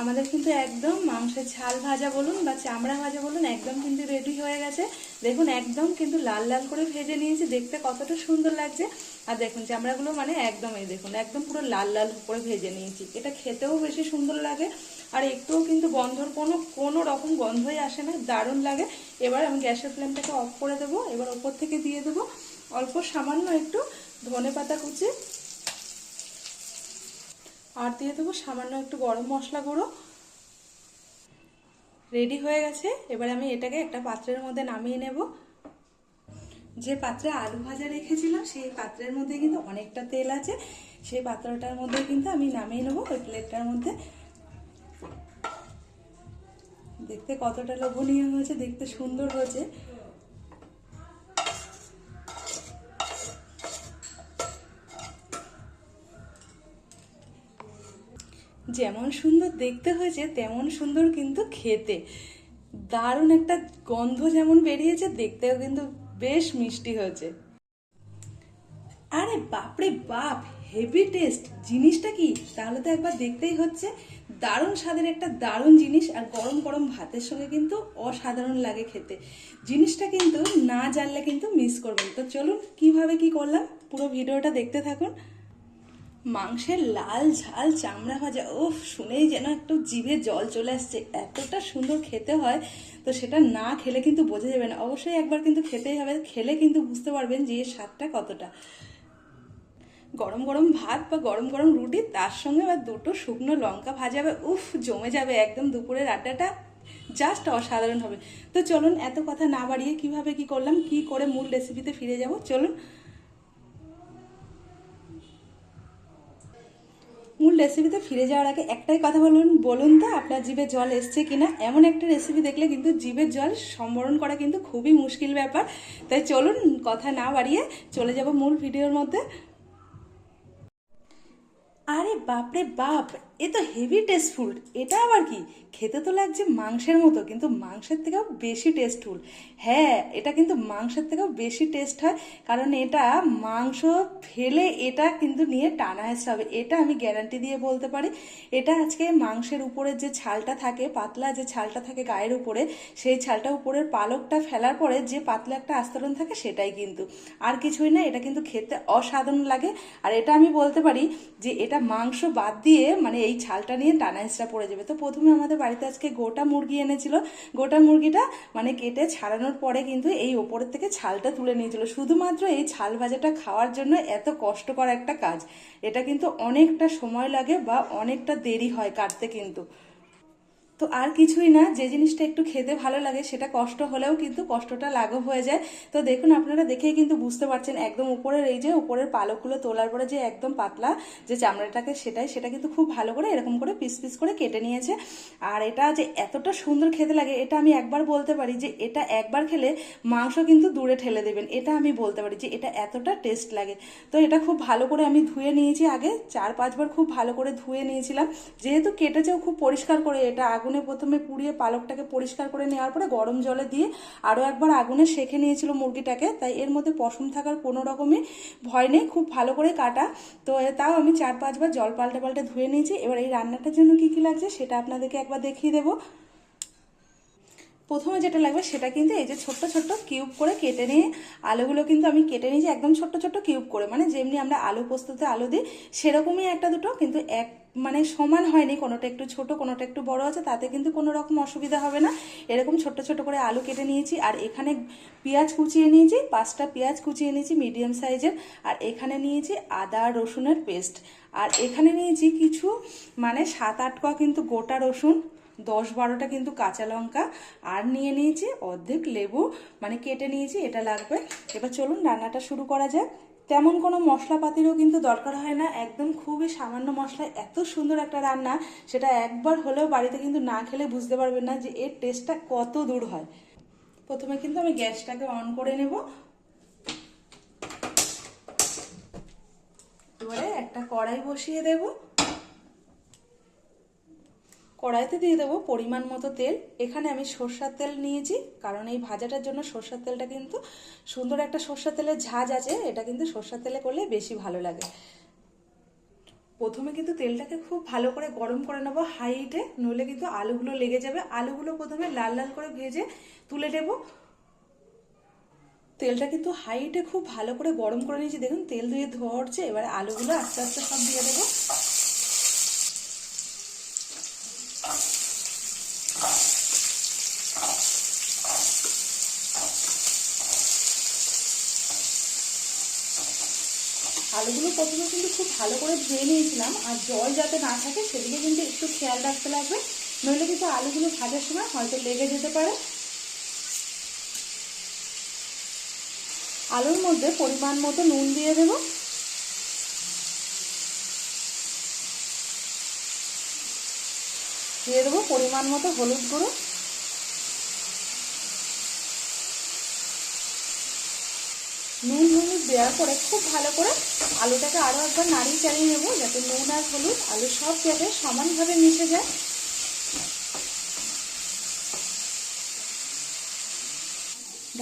আমাদের কিন্তু একদম মাংসের ঝাল ভাজা বলুন বা চামড়া ভাজা বলুন একদম কিন্তু রেডি হয়ে গেছে। দেখুন একদম কিন্তু লাল লাল করে ভেজে নিয়েছি, দেখতে কতটা সুন্দর লাগছে। আর দেখুন চামড়াগুলো মানে একদম এই দেখুন একদম পুরো লাল লাল করে ভেজে নিয়েছি। এটা খেতেও বেশি সুন্দর লাগে আর একটুও কিন্তু গন্ধর কোনো রকম গন্ধই আসে না, দারুণ লাগে। এবার আমি গ্যাসের ফ্লেমটাকে অফ করে দেবো। এবার ওপর থেকে দিয়ে দেবো অল্প সামান্য একটু ধনেপাতা কুচি, আর দিয়ে দেবো সামান্য একটু গরম মশলা গুঁড়ো। রেডি হয়ে গেছে। এবার আমি এটাকে একটা পাত্রের মধ্যে নামিয়ে নেব। যে পাত্রে আলু ভাজা রেখেছিলাম সেই পাত্রের মধ্যে কিন্তু অনেকটা তেল আছে, সেই পাত্রটার মধ্যে কিন্তু আমি নামিয়ে নেবো ওই প্লেটটার মধ্যে। দেখতে কতটা লোভনীয় হয়েছে, দেখতে সুন্দর হয়েছে। যেমন সুন্দর দেখতে হয়েছে তেমন সুন্দর কিন্তু খেতে, দারুণ একটা গন্ধ যেমন বেরিয়েছে, দেখতেও কিন্তু বেশ মিষ্টি হয়েছে। আরে বাপরে বাপ, হেভি টেস্ট! জিনিসটা কি তাহলে তো একবার দেখতেই হচ্ছে। দারুণ স্বাদের একটা দারুণ জিনিস, আর গরম গরম ভাতের সঙ্গে কিন্তু অসাধারণ লাগে খেতে। জিনিসটা কিন্তু না জানলে কিন্তু মিস করবেন। তো চলুন কিভাবে কি করলাম পুরো ভিডিওটা দেখতে থাকুন। মাংসের লাল ঝাল চামড়া ভাজা, ওফ, শুনেই যেন একটু জিভে জল চলে আসছে, এতটা সুন্দর খেতে হয়। তো সেটা না খেলে কিন্তু বোঝা যাবে না, অবশ্যই একবার কিন্তু খেতেই হবে। খেলে কিন্তু বুঝতে পারবেন যে এর স্বাদটা কতটা। গরম গরম ভাত বা গরম গরম রুটি, তার সঙ্গে বা দুটো শুকনো লঙ্কা ভাজাবে, উফ, জমে যাবে একদম। দুপুরের আড্ডাটা জাস্ট অসাধারণ হবে। তো চলুন এত কথা না বাড়িয়ে কিভাবে কি করলাম, কি করে মূল রেসিপিতে ফিরে যাব, চলুন। মূল রেসিপিতে ফিরে যাওয়ার আগে একটাই কথা বলুন বলুন তো আপনার জিভে জল এসছে কিনা। এমন একটা রেসিপি দেখলে কিন্তু জিভের জল সম্বরণ করা কিন্তু খুবই মুশকিল ব্যাপার। তাই চলুন কথা না বাড়িয়ে চলে যাব মূল ভিডিওর মধ্যে। আরে বাপরে বাপ, এ তো হেভি টেস্টফুল। এটা আবার কি? খেতে তো লাগছে মাংসের মতো, কিন্তু মাংসের থেকেও বেশি টেস্টফুল। হ্যাঁ, এটা কিন্তু মাংসের থেকেও বেশি টেস্ট হয়, কারণ এটা মাংস ফেলে এটা কিন্তু নিয়ে টানা হেসে হবে, এটা আমি গ্যারান্টি দিয়ে বলতে পারি। এটা আজকে মাংসের উপরে যে ছালটা থাকে, পাতলা যে ছালটা থাকে গায়ের উপরে, সেই ছালটা উপরের পালকটা ফেলার পরে যে পাতলা একটা আস্তরণ থাকে, সেটাই কিন্তু, আর কিছুই না। এটা কিন্তু খেতে অসাধারণ লাগে। আর এটা আমি বলতে পারি যে এটা মাংস বাদ দিয়ে মানে এই ছালটা নিয়ে টানা হেঁচড়া পড়ে যাবে। তো প্রথমে আমাদের বাড়িতে আজকে গোটা মুরগি এনেছিল। গোটা মুরগিটা মানে কেটে ছাড়ানোর পরে কিন্তু এই ওপরের থেকে ছালটা তুলে নিয়েছিল, শুধুমাত্র এই ছাল ভাজাটা খাওয়ার জন্য। এত কষ্টকর একটা কাজ, এটা কিন্তু অনেকটা সময় লাগে বা অনেকটা দেরি হয় কাটতে কিন্তু। তো আর কিছুই না, যে জিনিসটা একটু খেতে ভালো লাগে সেটা কষ্ট হলেও কিন্তু কষ্টটা লাঘব হয়ে যায়। তো দেখুন, আপনারা দেখেই কিন্তু বুঝতে পারছেন একদম উপরের এই যে উপরের পালকগুলো তোলার পরে যে একদম পাতলা যে চামড়াটাকে, সেটা কিন্তু খুব ভালো করে এরকম করে পিস পিস করে কেটে নিয়েছে। আর এটা যে এতটা সুন্দর খেতে লাগে, এটা আমি একবার বলতে পারি যে এটা একবার খেলে মাংস কিন্তু দূরে ঠেলে দেবেন, এটা আমি বলতে পারি যে এটা এতটা টেস্ট লাগে। তো এটা খুব ভালো করে আমি ধুয়ে নিয়েছি, আগে 4-5 বার খুব ভালো করে ধুয়ে নিয়েছিলাম। যেহেতু কেটেছেও খুব পরিষ্কার করে, এটা আগুনে প্রথমে পুড়িয়ে পালকটাকে পরিষ্কার করে নেওয়ার পরে গরম জলে দিয়ে আরও একবার আগুনে সেঁকে নিয়েছিল মুরগিটাকে, তাই এর মধ্যে পশম থাকার কোনো রকমই ভয় নেই, খুব ভালো করে কাটা। তো তাও আমি 4-5 বার জল পাল্টে পাল্টে ধুয়ে নিয়েছি। এবার এই রান্নাটার জন্য কি কি লাগছে সেটা আপনাদেরকে একবার দেখিয়ে দেবো। প্রথমে যেটা লাগবে সেটা কিন্তু এই যে ছোট্ট ছোট্ট কিউব করে কেটে নিয়ে, আলুগুলো কিন্তু আমি কেটে নিয়েছি একদম ছোট্ট ছোট্ট কিউব করে, মানে যেমনি আমরা আলু পোস্ততে আলু দিই সেরকমই একটা দুটো, কিন্তু এক মানে সমান হয়নি, কোনোটা একটু ছোট কোনোটা একটু বড় আছে, তাতে কিন্তু কোনো রকম অসুবিধা হবে না। এরকম ছোট্ট ছোট করে আলু কেটে নিয়েছি। আর এখানে পেঁয়াজ কুচিয়ে নিয়েছি, 5টা পেঁয়াজ কুচিয়ে নিয়েছি মিডিয়াম সাইজের। আর এখানে নিয়েছি আদা রসুনের পেস্ট। আর এখানে নিয়েছি কিছু মানে 7-8 কোয়া কিন্তু গোটা রসুন, 10-12টা কিন্তু কাঁচা লঙ্কা, আর নিয়ে নিয়েছি অর্ধেক লেবু, মানে কেটে নিয়েছি, এটা লাগবে। এবার চলুন রান্নাটা শুরু করা যাক। তেমন কোনো মশলাপাতিরও কিন্তু দরকার হয় না, একদম খুবই সামান্য মশলায় এত সুন্দর একটা রান্না, সেটা একবার হলেও বাড়িতে কিন্তু না খেলে বুঝতে পারবেন না যে এর টেস্টটা কত দূর হয়। প্রথমে কিন্তু আমি গ্যাসটাকে অন করে নেব। এবারে একটা কড়াই বসিয়ে দেবো। কড়াইতে দিয়ে দেবো পরিমাণ মতো তেল। এখানে আমি সরষের তেল নিয়েছি, কারণ এই ভাজাটার জন্য সরষের তেলটা কিন্তু সুন্দর একটা সরষের তেলের ঝাঁজ আছে, এটা কিন্তু সরষের তেলে করলে বেশি ভালো লাগে। প্রথমে কিন্তু তেলটাকে খুব ভালো করে গরম করে নেবো হাই হিটে, নইলে কিন্তু আলুগুলো লেগে যাবে। আলুগুলো প্রথমে লাল লাল করে ভেজে তুলে নেব। তেলটা কিন্তু হাই হিটে খুব ভালো করে গরম করে নিয়েছি, দেখুন তেল দিয়ে ধোয়া উঠছে। এবার আলুগুলো আস্তে আস্তে সব দিয়ে দেবো। আলুগুলো প্রথমে কিন্তু খুব ভালো করে ধুয়ে নিয়েছিলাম, আর জল যাতে না থাকে সেদিকে কিন্তু একটু খেয়াল রাখতে লাগবে, নইলে কিন্তু আলুগুলো ভাজার সময় হয়তো লেগে যেতে পারে। আলুর মধ্যে পরিমাণ মতো নুন দিয়ে দেব, দিয়ে দেবো পরিমাণ মতো হলুদ গুঁড়ো, নুন হলুদ দেওয়ার পরে খুব ভালো করে আলুটাকে আরও একবার নাড়িয়ে চালিয়ে নেবো, যাতে নুন আর হলুদ আলু সব জায়গায় সমানভাবে মিশে যায়।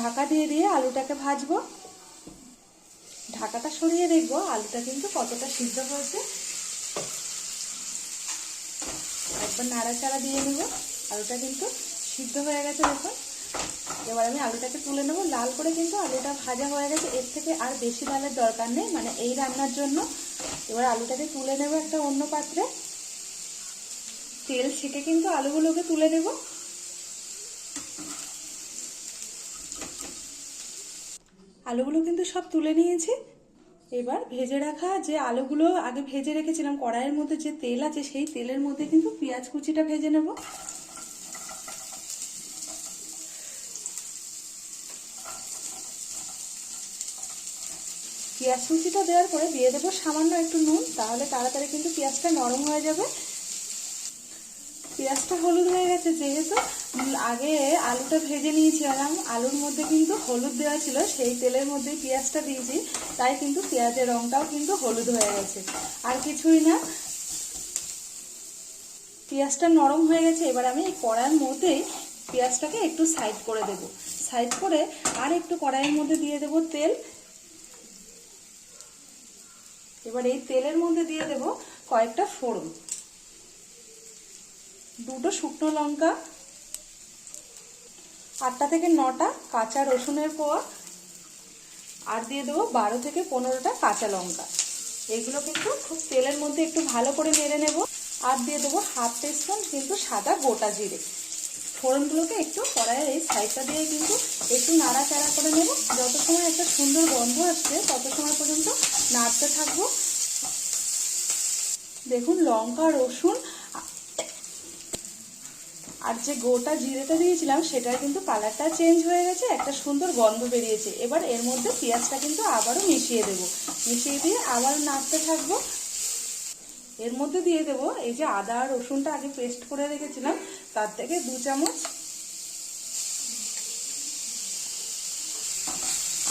ঢাকা দিয়ে দিয়ে আলুটাকে ভাজবো। ঢাকাটা সরিয়ে দেখবো আলুটা কিন্তু কতটা সিদ্ধ হয়েছে। একবার নাড়াচাড়া দিয়ে নেব, আলুটা কিন্তু সিদ্ধ হয়ে গেছে দেখুন। এবার আমি আলুটাকে তুলে নেবো। লাল করে কিন্তু আলুটা ভাজা হয়ে গেছে, এর থেকে আর বেশি লালের দরকার নেই মানে এই রান্নার জন্য। এবার আলুটাকে তুলে নেব একটা অন্য পাত্রে, তেল ছেঁকে কিন্তু আলুগুলোকে তুলে নেব। আলুগুলো কিন্তু সব তুলে নিয়েছি। এবার ভেজে রাখা যে আলুগুলো আগে ভেজে রেখেছিলাম কড়াইয়ের মধ্যে যে তেল আছে সেই তেলের মধ্যে কিন্তু পেঁয়াজ কুচিটা ভেজে নেব। পেঁয়াজ কুচিটা দেওয়ার পরে দিয়ে দেবো সামান্য একটু নুন, তাহলে তাড়াতাড়ি কিন্তু পেঁয়াজটা নরম হয়ে যাবে। পেঁয়াজটা হলুদ হয়ে গেছে, যেহেতু আগে আলুটা ভেজে নিয়েছিলাম, আলুর মধ্যে কিন্তু হলুদ দেওয়া ছিল, সেই তেলের মধ্যেই পেঁয়াজটা দিয়েছি, তাই কিন্তু পেঁয়াজের রঙটাও কিন্তু হলুদ হয়ে গেছে, আর কিছুই না। পেঁয়াজটা নরম হয়ে গেছে, এবার আমি এই কড়াইয়ের মধ্যেই পেঁয়াজটাকে একটু সাইড করে দেব। সাইড করে আর একটু কড়াইয়ের মধ্যে দিয়ে দেব তেল। এবার এই তেলের মধ্যে দিয়ে দেব কয়েকটা ফোড়ন, দুটো শুকনো লঙ্কা, 8টা থেকে 9টা কাঁচা রসুনের কোয়া, আর দিয়ে দেবো 12 থেকে 15টা কাঁচা লঙ্কা। এগুলো কিন্তু খুব তেলের মধ্যে একটু ভালো করে নেড়ে নেব। আর দিয়ে দেবো হাফ টিস্পুন কিন্তু সাদা গোটা জিরে। ফোড়নগুলোকে একটু কড়াইয়ের এই সাইডটা দিয়ে কিন্তু একটু নাড়াচাড়া করে নেব। যত সময় একটা সুন্দর গন্ধ আসছে তত সময় পর্যন্ত নাড়তে থাকবো। দেখুন লঙ্কা, রসুন আর যে গোটা জিরেটা দিয়েছিলাম সেটার কিন্তু কালারটা চেঞ্জ হয়ে গেছে, একটা সুন্দর গন্ধ বেরিয়েছে। এবার এর মধ্যে পেঁয়াজটা কিন্তু আবারও মিশিয়ে দেব, মিশিয়ে দিয়ে আবারও নাড়তে থাকবো। এর মধ্যে দিয়ে দেবো এই যে আদা আর রসুনটা আগে পেস্ট করে রেখেছিলাম, তার থেকে 2 চামচ।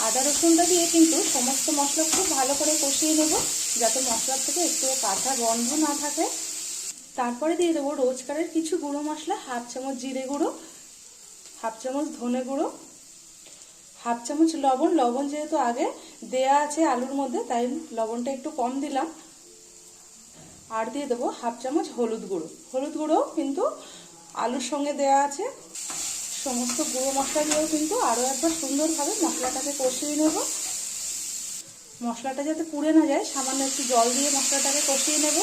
আদা রসুনটা দিয়ে কিন্তু সমস্ত মশলা খুব ভালো করে কষিয়ে নেব, যাতে মশলার থেকে একটু কাঁচা গন্ধ না থাকে। তারপরে দিয়ে দেবো রোজকারের কিছু গুঁড়ো মশলা, হাফ চামচ জিরে গুঁড়ো, হাফ চামচ ধনে গুঁড়ো, হাফ চামচ লবণ। লবণ যেহেতু আগে দেয়া আছে আলুর মধ্যে, তাই লবণটা একটু কম দিলাম। আর দিয়ে দেবো হাফ চামচ হলুদ গুঁড়ো। হলুদ গুঁড়ো কিন্তু আলুর সঙ্গে দেয়া আছে। সমস্ত গুঁড়ো মশলা দিয়েও কিন্তু আরও একবার সুন্দরভাবে মশলাটাকে কষিয়ে নেব। মশলাটা যাতে পুড়ে না যায় সামান্য একটু জল দিয়ে মশলাটাকে কষিয়ে নেব।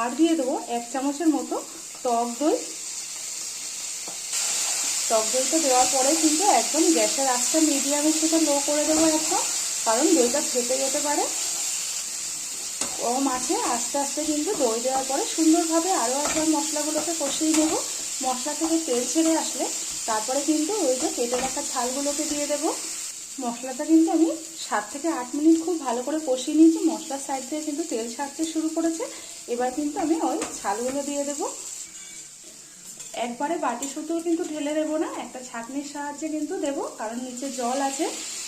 আর দিয়ে দেবো 1 চামচের মতো টক দই। টক দইটা দেওয়ার পরে কিন্তু একদম গ্যাসের আঁচটা মিডিয়ামের থেকে লো করে দেবো একদম, কারণ দইটা ফেটে যেতে পারে। কম আছে আস্তে আস্তে কিন্তু দই দেওয়ার পরে সুন্দরভাবে আরও একবার মশলাগুলোকে কষিয়ে নেব। মশলা থেকে তেল ছেড়ে আসলে তারপরে কিন্তু ওই যে কেটে রাখা ছালগুলোকে দিয়ে দেবো। মশলাটা কিন্তু আমি 7 থেকে 8 মিনিট খুব ভালো করে কষিয়ে নিয়েছি। মশলার সাইড থেকে কিন্তু তেল ছাড়তে শুরু করেছে। এবার কিন্তু আমি ওই ছালগুলো দিয়ে দেবো। একবারে বাটি শুদ্ধও কিন্তু ঢেলে দেবো না, একটা ছাঁকনির সাহায্যে কিন্তু দেবো, কারণ নিচে জল আছে।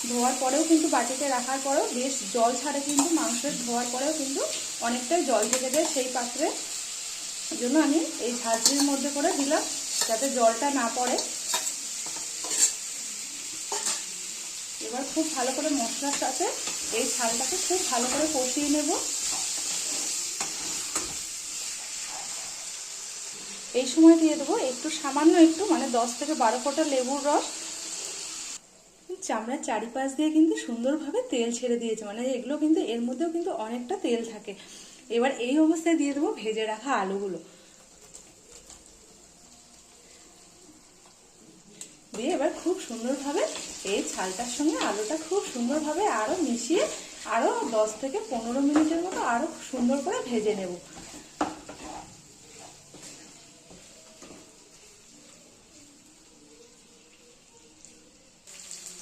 ধোয়ার পরেও কিন্তু বাটিতে রাখার পরেও বেশ জল ছাড়ে, কিন্তু মাংসের ধোয়ার পরেও কিন্তু অনেকটাই জল থেকে যায় সেই পাত্রে। এই জন্য আমি এই ঝাঁঝরির মধ্যে করে দিলাম, যাতে জলটা না পড়ে। এবার খুব ভালো করে মশলার সাথে এই ঝালটাকে খুব ভালো করে কষিয়ে নেব। এই সময় দিয়ে দেবো একটু সামান্য একটু মানে 10 থেকে 12 ফোঁটা লেবুর রস। চামড়ার চারিপাশ দিয়ে কিন্তু সুন্দরভাবে তেল ছেড়ে দিয়েছে, মানে এগুলো কিন্তু এর মধ্যেও কিন্তু অনেকটা তেল থাকে। এবার এই অবস্থায় দিয়ে দেবো ভেজে রাখা আলুগুলো, দিয়ে এবার খুব সুন্দরভাবে এই ঝালটার সঙ্গে আলুটা খুব সুন্দরভাবে আরও মিশিয়ে আরও 10 থেকে 15 মিনিটের মতো আরও সুন্দর করে ভেজে নেব।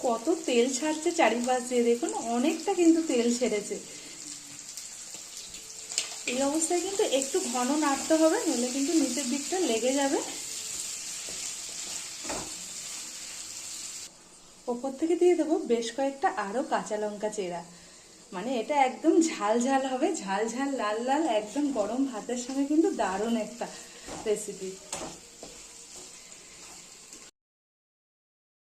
কত তেল ছাড়ছে চারিপাশ দিয়ে, দেখুন অনেকটা কিন্তু তেল ছেড়েছে। এই অবস্থায় কিন্তু একটু ঘন নাড়তে হবে, নইলে কিন্তু নিচের দিকটা লেগে যাবে। ওপর থেকে দিয়ে দেবো বেশ কয়েকটা আরও কাঁচা লঙ্কা চেরা, মানে এটা একদম ঝাল ঝাল হবে, ঝাল ঝাল লাল লাল, একদম গরম ভাতের সঙ্গে কিন্তু দারুণ একটা রেসিপি।